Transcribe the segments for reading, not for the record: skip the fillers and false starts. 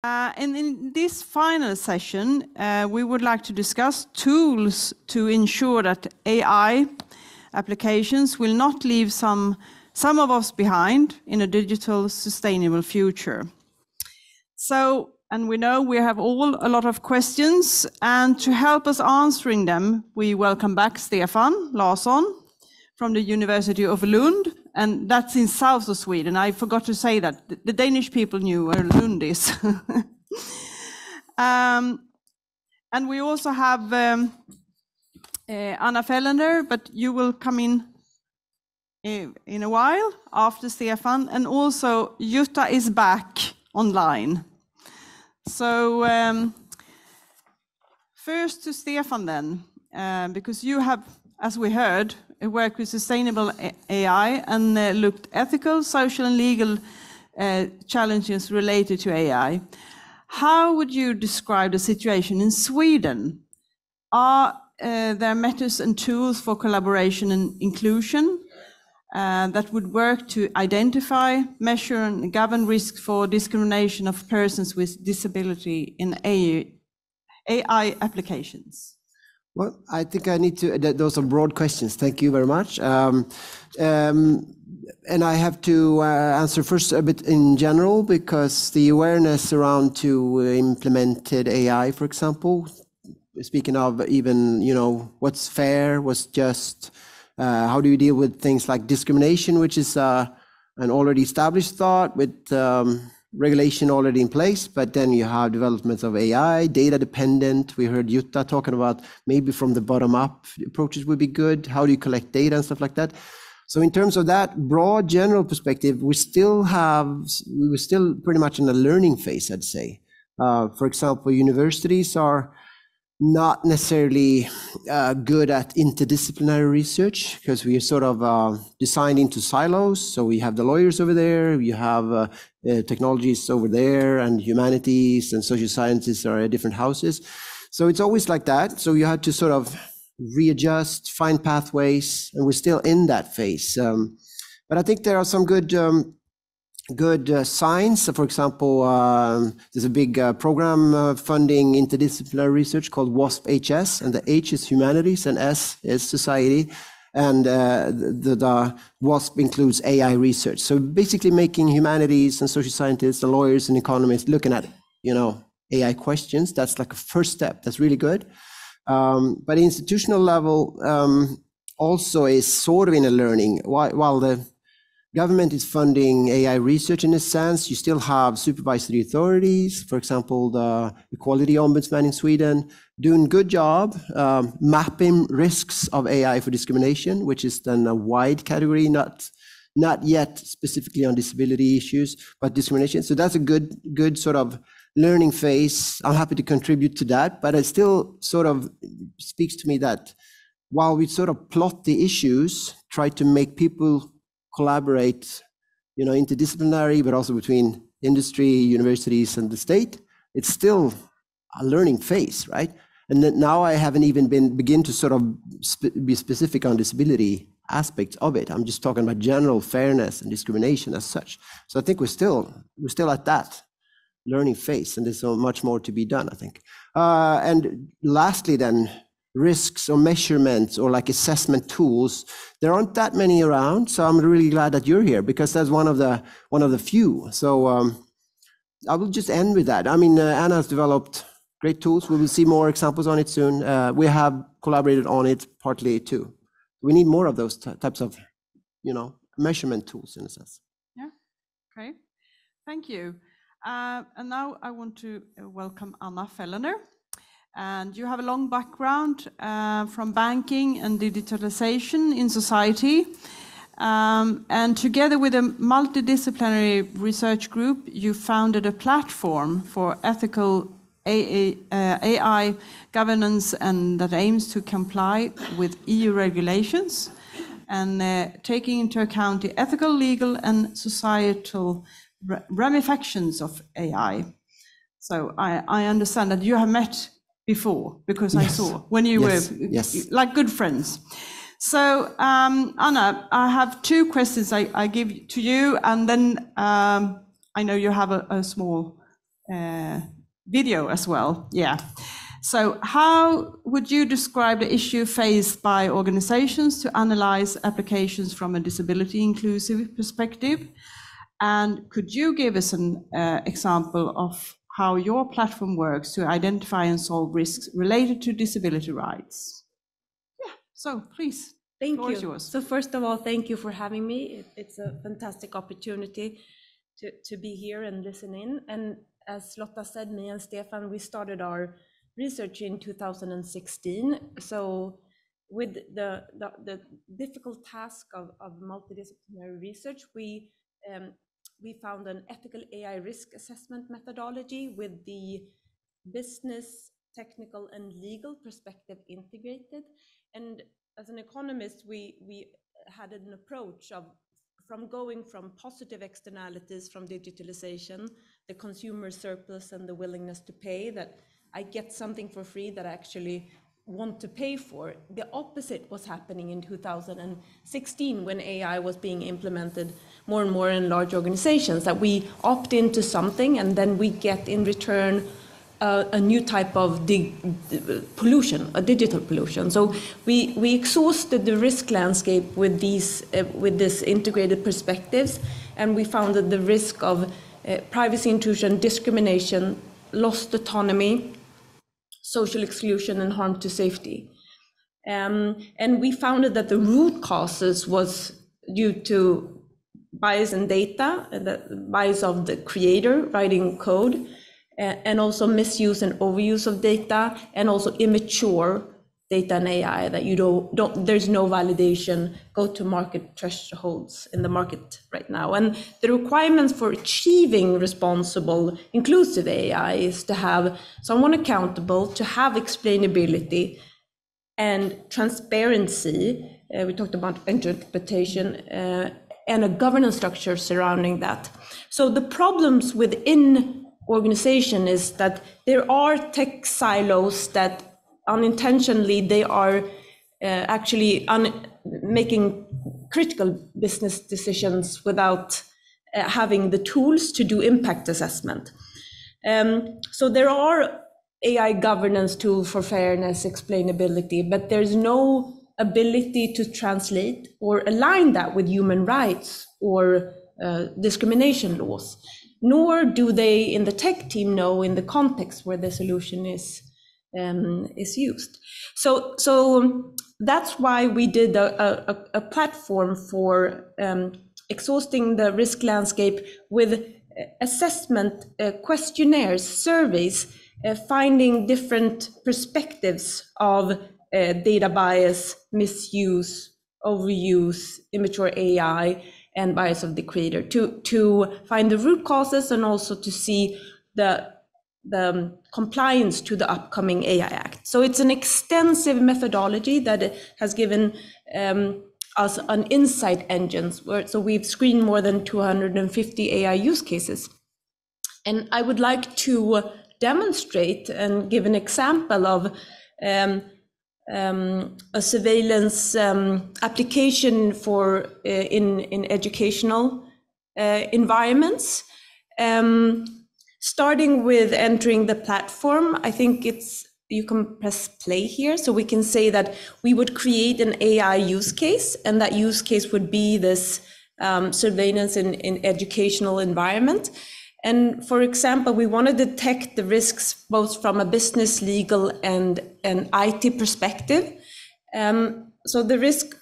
And in this final session, we would like to discuss tools to ensure that AI applications will not leave some of us behind in a digital sustainable future. So, and we know we have all a lot of questions, and to help us answering them, we welcome back Stefan Larsson from the University of Lund, and that's in south of Sweden. I forgot to say that. The Danish people knew where Lund is. And we also have Anna Felländer, but you will come in a while after Stefan, and also Jutta is back online. So first to Stefan then, because you have, as we heard, worked with sustainable AI and looked ethical, social and legal challenges related to AI. How would you describe the situation in Sweden? Are there methods and tools for collaboration and inclusion that would work to identify, measure and govern risks for discrimination of persons with disability in AI applications? Well, I think I need to, those are broad questions. Thank you very much. And I have to answer first a bit in general, because the awareness around to implemented AI, for example, speaking of even, what's fair, what's just, how do you deal with things like discrimination, which is an already established thought with regulation already in place, but then you have developments of AI, data dependent. We heard Jutta talking about maybe from the bottom up approaches would be good. How do you collect data and stuff like that? So in terms of that broad general perspective, we're still pretty much in a learning phase, I'd say. For example, universities are not necessarily good at interdisciplinary research, because we are sort of designed into silos. So we have the lawyers over there, you have technologies over there, and humanities and social sciences are at different houses. So it's always like that. So you have to sort of readjust, find pathways, and we're still in that phase. But I think there are some good signs. For example, there's a big program funding interdisciplinary research called WASP-HS, and the H is humanities and S is society. And the WASP includes AI research. So basically making humanities and social scientists and lawyers and economists looking at, AI questions. That's like a first step. That's really good. But the institutional level also is sort of in a learning. While the government is funding AI research in a sense, you still have supervisory authorities, for example, the Equality Ombudsman in Sweden, doing a good job mapping risks of AI for discrimination, which is then a wide category, not yet specifically on disability issues, but discrimination. So that's a good sort of learning phase. I'm happy to contribute to that, but it still sort of speaks to me that while we sort of plot the issues, try to make people collaborate, interdisciplinary, but also between industry, universities, and the state, it's still a learning phase, right? And then now I haven't even begin to sort of be specific on disability aspects of it. I'm just talking about general fairness and discrimination as such. So I think we're still at that learning phase, and there's so much more to be done, I think. And lastly then, risks or measurements or like assessment tools, there aren't that many around, so I'm really glad that you're here, because that's one of the few. So I will just end with that. I mean, Anna has developed great tools. We will see more examples on it soon. We have collaborated on it partly too. We need more of those types of, measurement tools in a sense. Yeah, okay, thank you. And now I want to welcome Anna Felländer. And you have a long background from banking and digitalization in society. And together with a multidisciplinary research group, you founded a platform for ethical AI governance, and that aims to comply with EU regulations and taking into account the ethical, legal, and societal ramifications of AI. So I understand that you have met before, because I saw when you were like good friends. So Anna, I have two questions I give to you, and then I know you have a small video as well. Yeah. So how would you describe the issue faced by organizations to analyze applications from a disability inclusive perspective? And could you give us an example of how your platform works to identify and solve risks related to disability rights? Yeah, so please. Thank you. So first of all, thank you for having me. It's a fantastic opportunity to be here and listen in. And as Lotta said, me and Stefan, we started our research in 2016. So with the difficult task of multidisciplinary research, we found an ethical AI risk assessment methodology with the business, technical, and legal perspective integrated. And as an economist, we had an approach of going from positive externalities from digitalization, the consumer surplus and the willingness to pay, that I get something for free that I actually want to pay for. The opposite was happening in 2016 when AI was being implemented more and more in large organizations, that we opt into something and then we get in return a new type of pollution, a digital pollution. So we exhausted the risk landscape with this integrated perspectives, and we found that the risk of privacy intrusion, discrimination, lost autonomy, social exclusion, and harm to safety. And we found that the root causes was due to bias in data, the bias of the creator writing code, and also misuse and overuse of data, and also immature data and AI, that there's no validation, go-to-market thresholds in the market right now. And the requirements for achieving responsible, inclusive AI is to have someone accountable, to have explainability and transparency. We talked about interpretation and a governance structure surrounding that. So the problems within organization is that there are tech silos that unintentionally they are actually making critical business decisions without having the tools to do impact assessment. So there are AI governance tools for fairness, explainability, but there's no ability to translate or align that with human rights or discrimination laws. Nor do they in the tech team know in the context where the solution is used. So that's why we did a platform for exhausting the risk landscape with assessment questionnaires, surveys, finding different perspectives of data bias, misuse, overuse, immature AI, and bias of the creator, to find the root causes and also to see the compliance to the upcoming AI Act. So it's an extensive methodology that has given us an insight engine. So we've screened more than 250 AI use cases. And I would like to demonstrate and give an example of a surveillance application for in educational environments. Starting with entering the platform, I think you can press play here, so we can say that we would create an AI use case, and that use case would be this surveillance in educational environment. And for example, we want to detect the risks both from a business, legal, and an IT perspective. So the risk,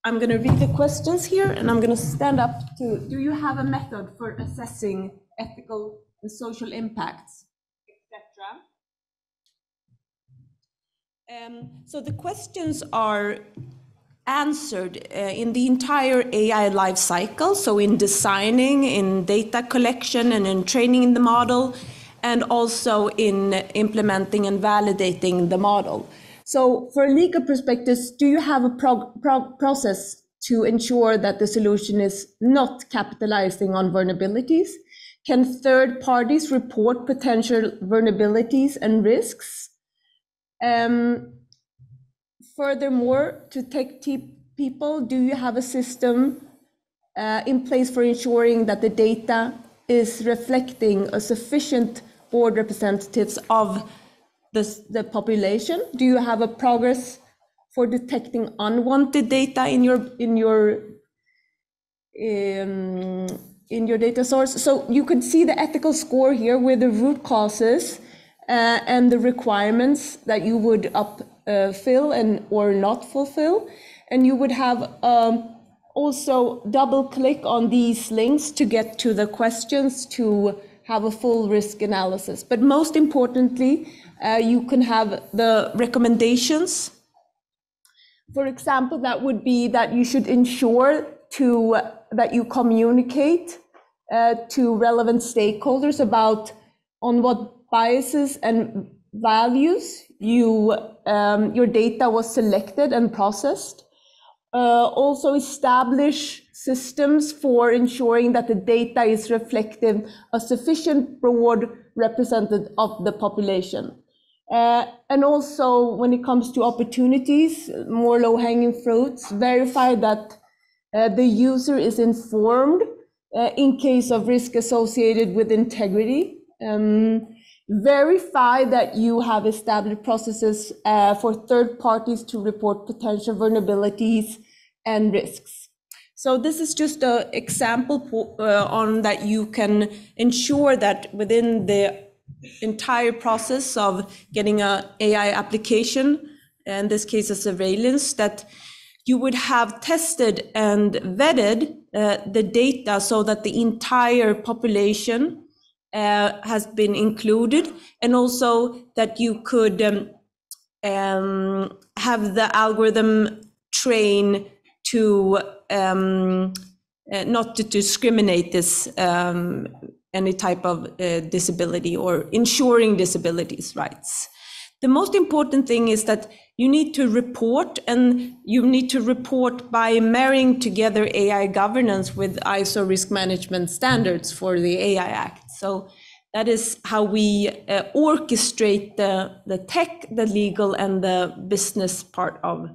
I'm going to read the questions here, and I'm going to stand up to, do you have a method for assessing ethical and social impacts, etc.? So the questions are answered in the entire AI life cycle, so in designing, in data collection, and in training the model, and also in implementing and validating the model. So for legal perspectives, do you have a process to ensure that the solution is not capitalizing on vulnerabilities? Can third parties report potential vulnerabilities and risks? Furthermore, to tech people, do you have a system in place for ensuring that the data is reflecting a sufficient board representatives of the population? Do you have a progress for detecting unwanted data in your data source? So you could see the ethical score here with the root causes and the requirements that you would fill and or not fulfill, and you would have also double click on these links to get to the questions to have a full risk analysis. But most importantly, you can have the recommendations. For example, that would be that you should ensure that you communicate to relevant stakeholders about on what biases and values your data was selected and processed. Also establish systems for ensuring that the data is reflective of sufficient broad representative of the population. And also when it comes to opportunities, more low-hanging fruits, verify that the user is informed in case of risk associated with integrity. Verify that you have established processes for third parties to report potential vulnerabilities and risks. So this is just an example on that you can ensure that within the entire process of getting an AI application, in this case a surveillance, that you would have tested and vetted the data so that the entire population has been included, and also that you could have the algorithm train to not to discriminate this any type of disability or ensuring disabilities rights. The most important thing is that you need to report, and you need to report by marrying together AI governance with ISO risk management standards for the AI Act. So that is how we orchestrate the tech, the legal, and the business part of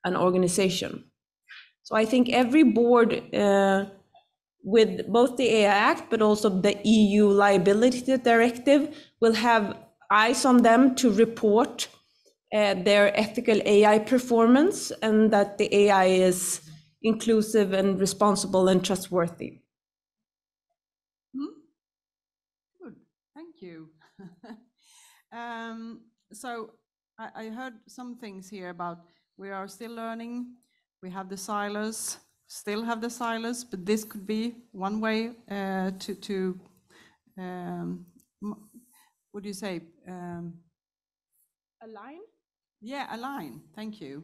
an organization. So I think every board with both the AI Act, but also the EU Liability Directive, will have eyes on them to report their ethical AI performance, and that the AI is inclusive and responsible and trustworthy. Good, thank you. So I heard some things here about we are still learning, we have the silos, still have the silos, but this could be one way to what do you say? Align? Yeah, align, thank you.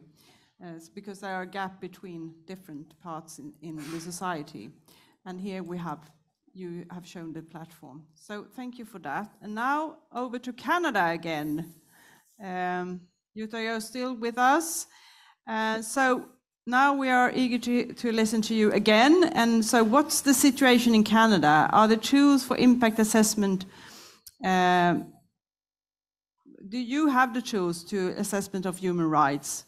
It's because there are a gap between different parts in the society. And here you have shown the platform. So thank you for that. And now over to Canada again. Jutta, you're still with us. So now we are eager to listen to you again. And so what's the situation in Canada? Are the tools for impact assessment, do you have the tools to assessment of human rights?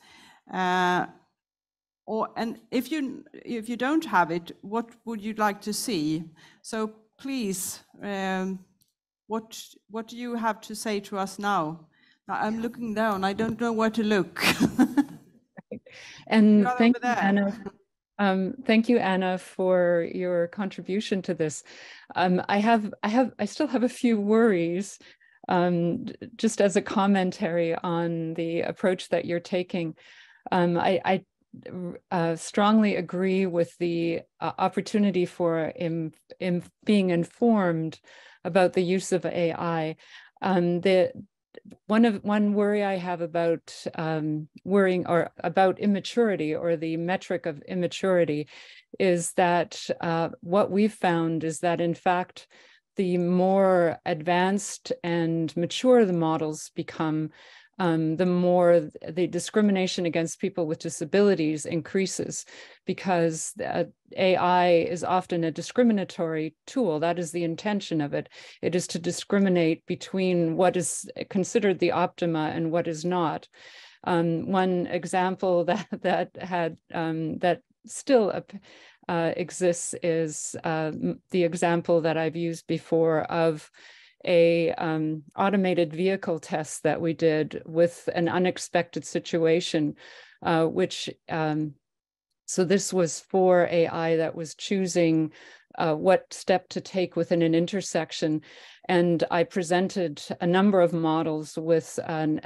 And if you don't have it, what would you like to see? So please, what do you have to say to us now? I'm looking down, I don't know where to look. And thank you, Anna. Thank you, Anna, for your contribution to this. I still have a few worries, just as a commentary on the approach that you're taking. I strongly agree with the opportunity for being informed about the use of AI. One worry I have about worrying or about immaturity, or the metric of immaturity, is that what we've found is that, in fact, the more advanced and mature the models become, the more the discrimination against people with disabilities increases, because AI is often a discriminatory tool. That is the intention of it. It is to discriminate between what is considered the optima and what is not. One example that still exists is the example that I've used before of a automated vehicle test that we did with an unexpected situation, so this was for AI that was choosing what step to take within an intersection. And I presented a number of models with an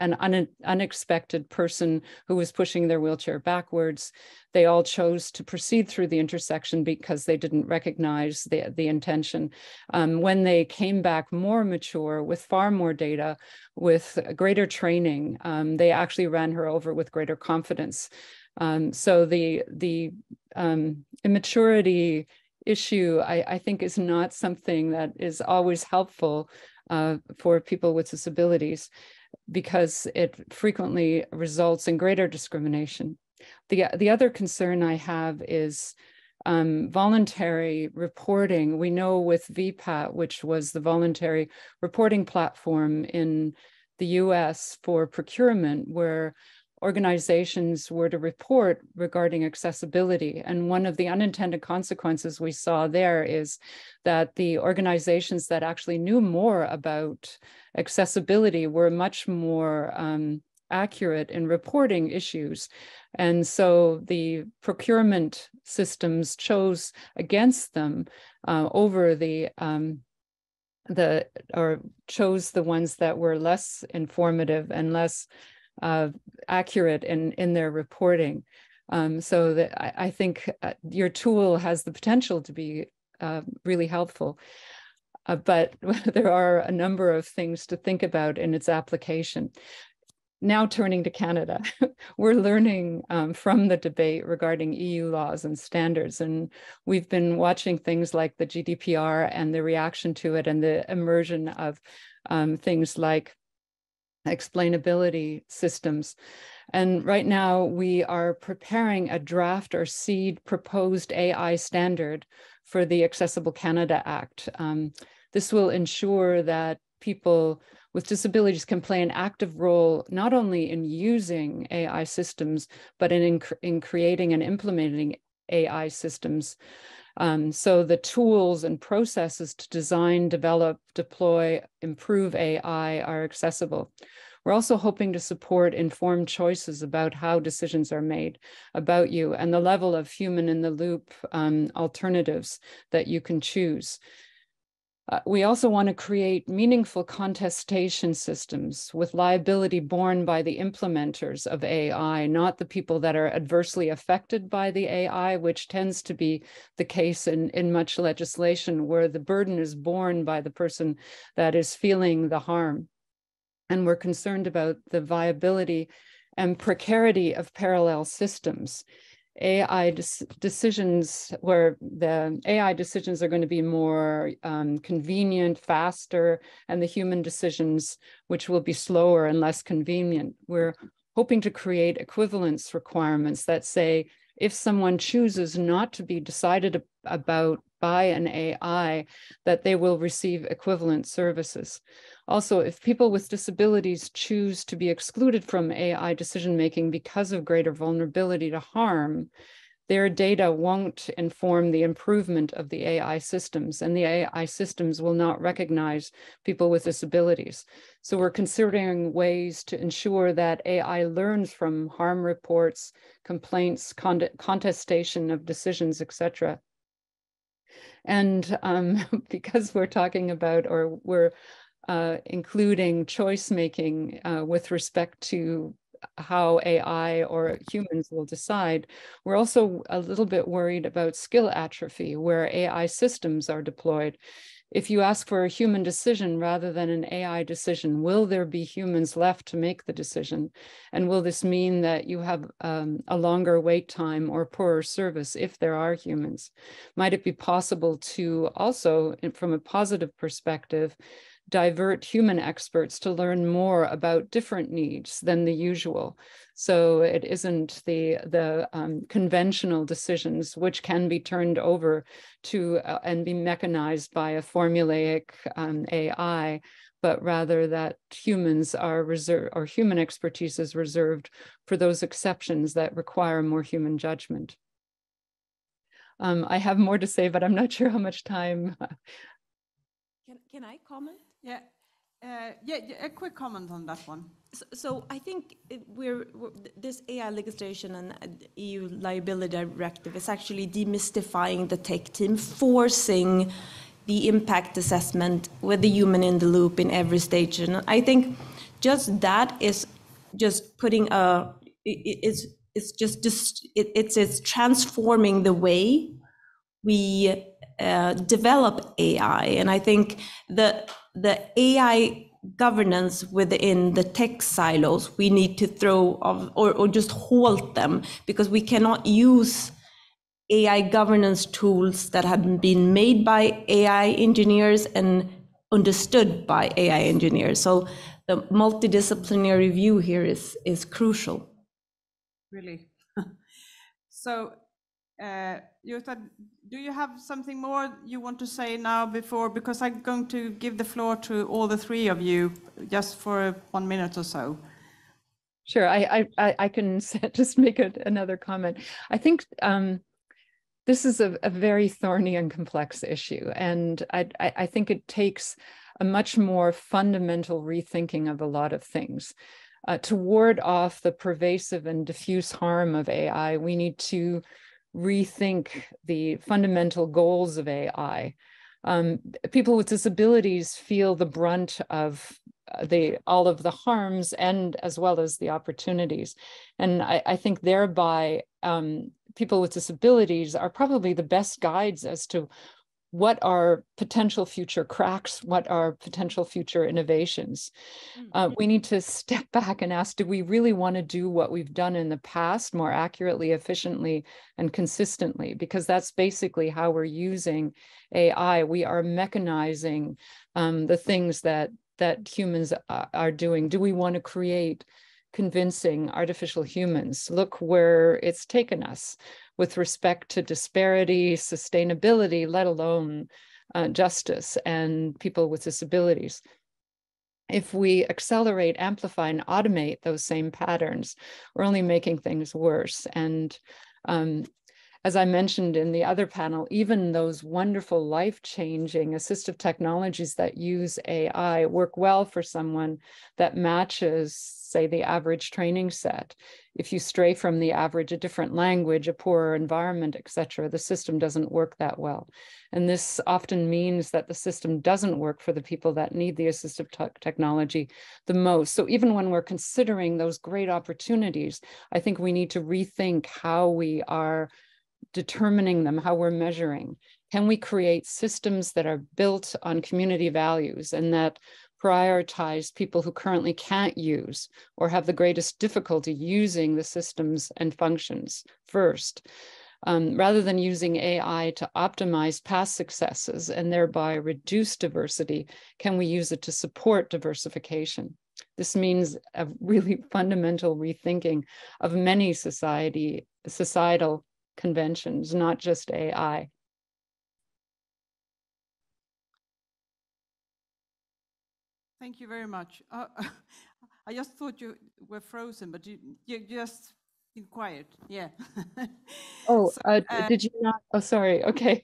unexpected person who was pushing their wheelchair backwards. They all chose to proceed through the intersection because they didn't recognize the intention. When they came back more mature with far more data, with greater training, they actually ran her over with greater confidence. So the immaturity issue, I think, is not something that is always helpful for people with disabilities, because it frequently results in greater discrimination. The other concern I have is voluntary reporting. We know with VPAT, which was the voluntary reporting platform in the US for procurement, where organizations were to report regarding accessibility. And one of the unintended consequences we saw there is that the organizations that actually knew more about accessibility were much more accurate in reporting issues. And so the procurement systems chose against them over chose the ones that were less informative and less accurate in their reporting. So that I think your tool has the potential to be really helpful. But there are a number of things to think about in its application. Now turning to Canada, we're learning from the debate regarding EU laws and standards, and we've been watching things like the GDPR and the reaction to it and the immersion of things like explainability systems. And right now we are preparing a draft or seed proposed AI standard for the Accessible Canada Act. This will ensure that people with disabilities can play an active role, not only in using AI systems, but in creating and implementing AI systems. So the tools and processes to design, develop, deploy, improve AI are accessible. We're also hoping to support informed choices about how decisions are made about you and the level of human in the loop alternatives that you can choose. We also want to create meaningful contestation systems with liability borne by the implementers of AI, not the people that are adversely affected by the AI, which tends to be the case in much legislation, where the burden is borne by the person that is feeling the harm. And we're concerned about the viability and precarity of parallel systems. AI decisions, where the AI decisions are going to be more convenient, faster, and the human decisions, which will be slower and less convenient. We're hoping to create equivalence requirements that say, if someone chooses not to be decided about by an AI, that they will receive equivalent services. Also, if people with disabilities choose to be excluded from AI decision-making because of greater vulnerability to harm, their data won't inform the improvement of the AI systems, and the AI systems will not recognize people with disabilities. So we're considering ways to ensure that AI learns from harm reports, complaints, contestation of decisions, etc. And because we're talking about, or we're including choice making with respect to how AI or humans will decide, we're also a little bit worried about skill atrophy where AI systems are deployed. If you ask for a human decision rather than an AI decision, will there be humans left to make the decision? And will this mean that you have a longer wait time or poorer service if there are humans? Might it be possible to also, from a positive perspective, divert human experts to learn more about different needs than the usual? So it isn't the conventional decisions which can be turned over to and be mechanized by a formulaic AI, but rather that humans are reserved, or human expertise is reserved for those exceptions that require more human judgment. I have more to say, but I'm not sure how much time. Can I comment? Yeah, a quick comment on that one. So I think this AI legislation and EU liability directive is actually demystifying the tech team, forcing the impact assessment with the human in the loop in every stage. And I think just that is just putting it's transforming the way we develop AI. And I think the AI governance within the tech silos, we need to throw off or just halt them, because we cannot use AI governance tools that have been made by AI engineers and understood by AI engineers. So the multidisciplinary view here is crucial. Really. So, Jutta, do you have something more you want to say now before, because I'm going to give the floor to all the three of you just for 1 minute or so. Sure, I can just make another comment. I think this is a very thorny and complex issue, and I think it takes a much more fundamental rethinking of a lot of things. To ward off the pervasive and diffuse harm of AI, we need to rethink the fundamental goals of AI. People with disabilities feel the brunt of all of the harms and as well as the opportunities. And I think thereby people with disabilities are probably the best guides as to what are potential future cracks, what are potential future innovations. We need to step back and ask, do we really want to do what we've done in the past more accurately, efficiently, and consistently? Because that's basically how we're using AI. We are mechanizing the things that humans are doing. Do we want to create convincing artificial humans? Look where it's taken us with respect to disparity, sustainability, let alone justice and people with disabilities. If we accelerate, amplify, and automate those same patterns, we're only making things worse. And as I mentioned in the other panel, even those wonderful life-changing assistive technologies that use AI work well for someone that matches, say, the average training set. If you stray from the average, a different language, a poorer environment, etc., the system doesn't work that well. And this often means that the system doesn't work for the people that need the assistive technology the most. So even when we're considering those great opportunities, I think we need to rethink how we are determining them, how we're measuring. Can we create systems that are built on community values and that prioritize people who currently can't use or have the greatest difficulty using the systems and functions first, rather than using AI to optimize past successes and thereby reduce diversity? Can we use it to support diversification? This means a really fundamental rethinking of many societal conventions, not just AI. Thank you very much. I just thought you were frozen, but you just been quiet. Yeah. Oh, so, did you not? Oh, sorry. Okay.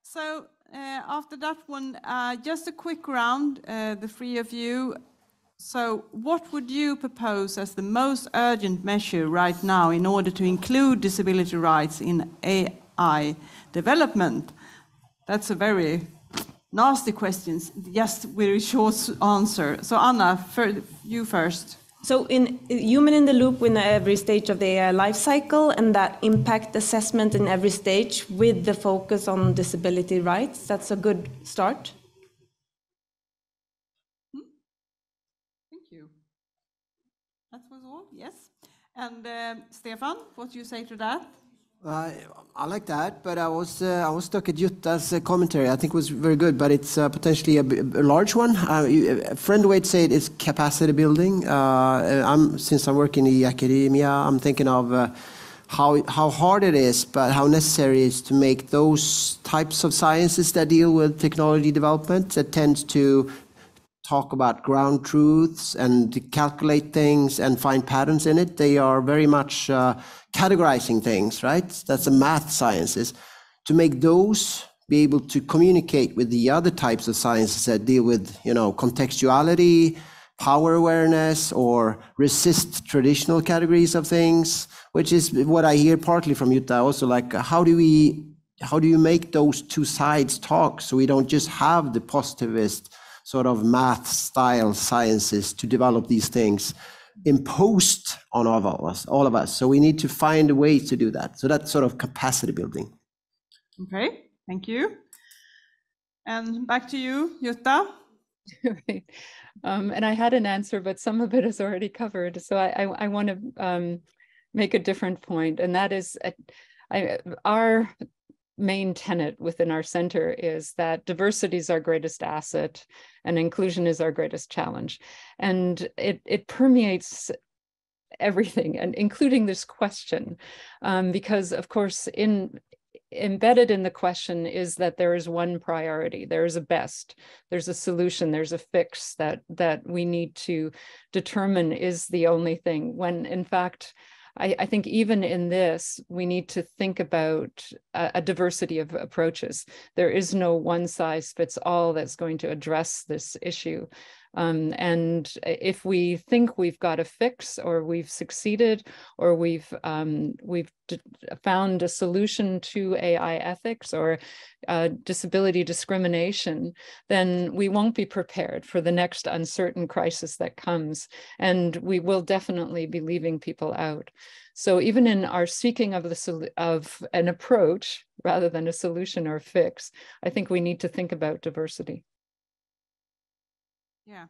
So after that one, just a quick round, the three of you. So what would you propose as the most urgent measure right now in order to include disability rights in AI development? That's a very nasty question, just very short answer. So Anna, you first. So in human in the loop in every stage of the AI life cycle, and that impact assessment in every stage with the focus on disability rights, that's a good start. Thank you. That was all, yes. And Stefan, what do you say to that? I like that, but I was stuck at Jutta's commentary. I think it was very good, but it's potentially a large one. A friend would say it's capacity building. Since I'm working in academia, I'm thinking of how hard it is, but how necessary it is to make those types of sciences that deal with technology development that tends to talk about ground truths and to calculate things and find patterns in it. They are very much categorizing things, right? That's the math sciences. To make those be able to communicate with the other types of sciences that deal with, contextuality, power awareness, or resist traditional categories of things, which is what I hear partly from Jutta also, like how do you make those two sides talk so we don't just have the positivist sort of math style sciences to develop these things imposed on all of us. So we need to find a way to do that. So that's sort of capacity building. Okay, thank you. And back to you, Jutta. Right. And I had an answer, but some of it is already covered. So I want to make a different point, and that is our main tenet within our center is that diversity is our greatest asset and inclusion is our greatest challenge. And it permeates everything, and including this question, because of course embedded in the question is that there is one priority, there is a best, there's a solution, there's a fix that we need to determine is the only thing, when in fact, I think even in this, we need to think about a diversity of approaches. There is no one size fits all that's going to address this issue. And if we think we've got a fix, or we've succeeded, or we've found a solution to AI ethics or disability discrimination, then we won't be prepared for the next uncertain crisis that comes, and we will definitely be leaving people out. So even in our seeking of an approach rather than a solution or fix, I think we need to think about diversity. Yeah,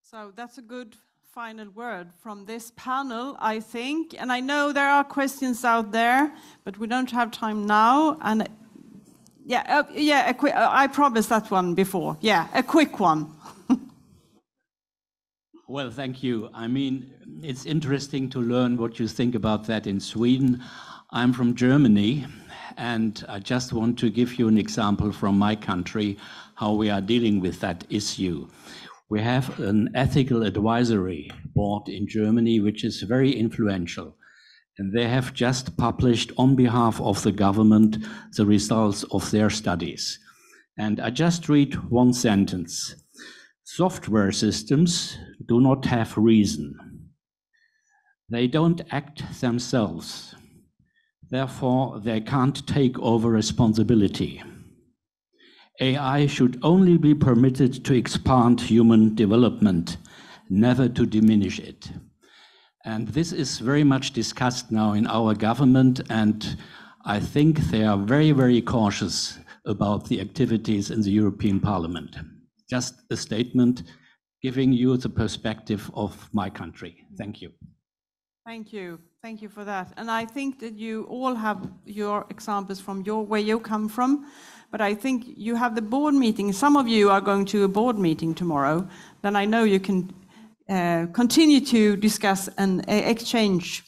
so that's a good final word from this panel, I think. And I know there are questions out there, but we don't have time now. And I promised that one before. Yeah, a quick one. Well, thank you. I mean, it's interesting to learn what you think about that in Sweden. I'm from Germany, and I just want to give you an example from my country, how we are dealing with that issue. We have an ethical advisory board in Germany, which is very influential. And they have just published on behalf of the government the results of their studies. And I just read one sentence. Software systems do not have reason. They don't act themselves. Therefore, they can't take over responsibility. AI should only be permitted to expand human development, never to diminish it. And this is very much discussed now in our government, and I think they are very, very cautious about the activities in the European Parliament. Just a statement giving you the perspective of my country. Thank you. Thank you. Thank you for that. And I think that you all have your examples from where you come from, but I think you have the board meeting. Some of you are going to a board meeting tomorrow. Then I know you can continue to discuss and exchange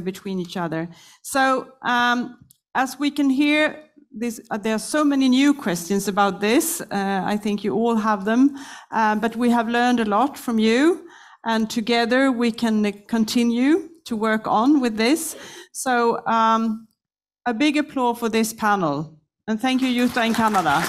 between each other. So as we can hear, there are so many new questions about this. I think you all have them, but we have learned a lot from you, and together we can continue to work on with this. So a big applause for this panel. And thank you, Jutta in Canada.